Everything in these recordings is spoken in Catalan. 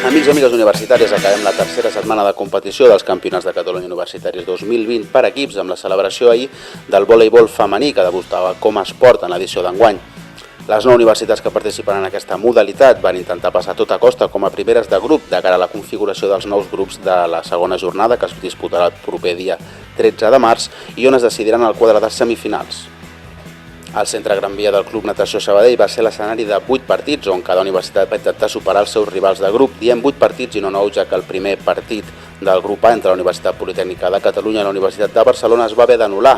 Amics i amigues universitàries, acabem la tercera setmana de competició dels Campionats de Catalunya Universitaris 2020 per equips amb la celebració ahir del voleibol femení que debutava com a esport en l'edició d'enguany. Les 9 universitats que participen en aquesta modalitat van intentar passar a tota costa com a primeres de grup de cara a la configuració dels nous grups de la segona jornada que es disputarà el proper dia 13 de març i on es decidiran el quadre de semifinals. El centre Gran Via del Club Natació Sabadell va ser l'escenari de 8 partits on cada universitat va intentar superar els seus rivals de grup. Diem 8 partits i no 9, ja que el primer partit del grup A entre la Universitat Politècnica de Catalunya i la Universitat de Barcelona es va haver d'anul·lar,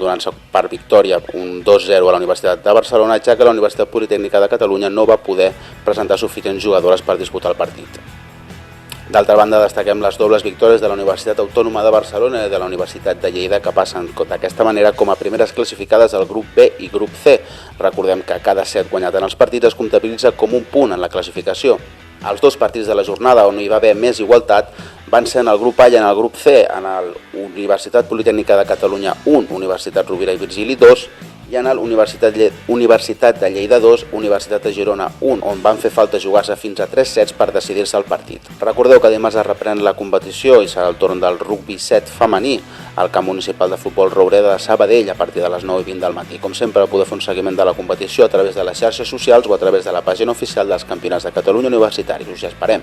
donant-se per victòria un 2-0 a la Universitat de Barcelona, ja que la Universitat Politècnica de Catalunya no va poder presentar suficients jugadores per disputar el partit. D'altra banda, destaquem les dobles victòries de la Universitat Autònoma de Barcelona i de la Universitat de Lleida, que passen d'aquesta manera com a primeres classificades al grup B i grup C. Recordem que cada set guanyat en els partits es comptabilitza com un punt en la classificació. Els dos partits de la jornada on hi va haver més igualtat van ser en el grup A i en el grup C, en la Universitat Politècnica de Catalunya 1, Universitat Rovira i Virgili 2, i en l'Universitat de Lleida 2, Universitat de Girona 1, on van fer falta jugar-se fins a 3 sets per decidir-se el partit. Recordeu que dimarts es reprèn la competició i serà el torn del rugby 7 femení al camp municipal de futbol Roureda de Sabadell a partir de les 9:20 del matí. Com sempre, podeu fer un seguiment de la competició a través de les xarxes socials o a través de la pàgina oficial dels Campionats de Catalunya Universitaris. Us hi esperem.